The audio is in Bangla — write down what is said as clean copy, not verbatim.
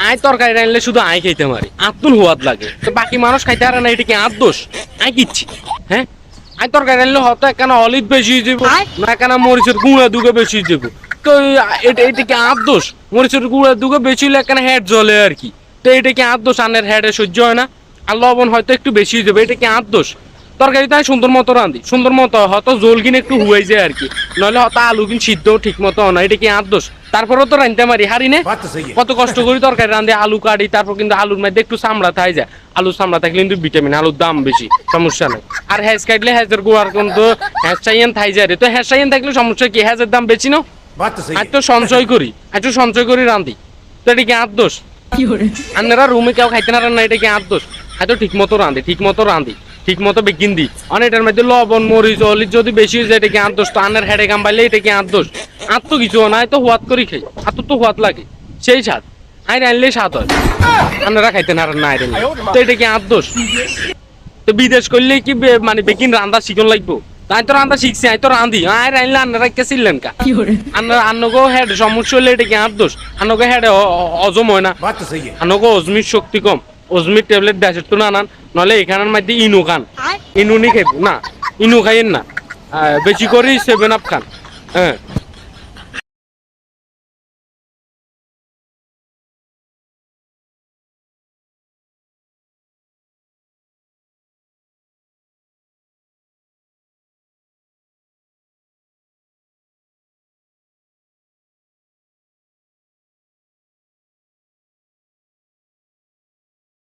আয় তরকারি রানলে শুধু আয় খাইতে পারি আত্মন হওয়াত লাগে তো বাকি মানুষ খাইতে পারে না, এটা কি আর দোষ? আয় কিচ্ছি হ্যাঁ আয় তরকারি রানলে হয়তো একখানা অলিভ বেশি যাব না, একখানা মরিচের গুঁড়া দুগে বেশি যাব, তো এটা কি আর দোষ? মরিচের গুঁড়া দুগে বেশি হলে একখানা হেড জ্বলে আর কি, তো এটা কি আর দোষ? আনের হেডে সহ্য হয় না, আর লবণ হয়তো একটু বেশি যাবে, এটা কি আর দোষ? তরকারি তাই সুন্দর মতো রাঁধি, সুন্দর মতো হয়তো জোল কিনে একটু হুয়াই যায় আর কি, নইলে হয়তো আলু কিন সিদ্ধ ঠিক মতো না, এটা কি আর দোষ? তারপরেও তো রাঁধতে পারি হারি নে, কত কষ্ট করি তরকারি রাঁধে, আলু কাটি, তারপর কিন্তু আলুর মধ্যে একটু চামড়া থাই যায়, আলু চামড়া থাকলে কিন্তু ভিটামিন, আলুর দাম বেশি, সমস্যা নেই। আর হ্যাজ কাটলে হ্যাজের গোয়ার কিন্তু হ্যাজ চাইয়েন থাই যায় রে, তো হ্যাজ চাইয়েন থাকলে সমস্যা কি? হ্যাজের দাম বেশি না, আর তো সঞ্চয় করি, একটু সঞ্চয় করি রাঁধি, তো এটা কি আর দোষ? আপনারা রুমে কেউ খাইতে না রান্না, এটা কি আর দোষ? হয়তো ঠিক মতো রাঁধি, ঠিক মতো রাঁধি, ঠিক মতো বেকিন দিই, অনেকটার মধ্যে লবণ মরিচ অলিচ যদি বেশি হয়ে যায় এটা কি আর দোষ? তো আনের হেডে কাম পাইলে এটা কি আর দোষ? আর তো কিছু নাই, তো হুয়াত করি খাই, আর তো হুয়াত লাগে সেই স্বাদ, আই রানলেই স্বাদ হয়, আপনারা খাইতে না রান্না আই রানলে, তো এটা কি আর দোষ? তো বিদেশ করলে কি মানে বেকিন রান্না শিখন লাগবো? তাই তো রান্না শিখছি, আই তো রাঁধি, আই রানলে আপনারা কে ছিলেন কা? আন্নগো হেড সমস্যা হলে এটা কি আর দোষ? আন্নগো হেডে হজম হয় না, আন্নগো অজমির শক্তি কম, অজমির ট্যাবলেট দেশের তো না আনান, নলে এখানের মধ্যে ইনু খান, ইনুনি খাইব না, ইনু খাইয়েন না, বেশি করে 7 আপ খান, হ্যাঁ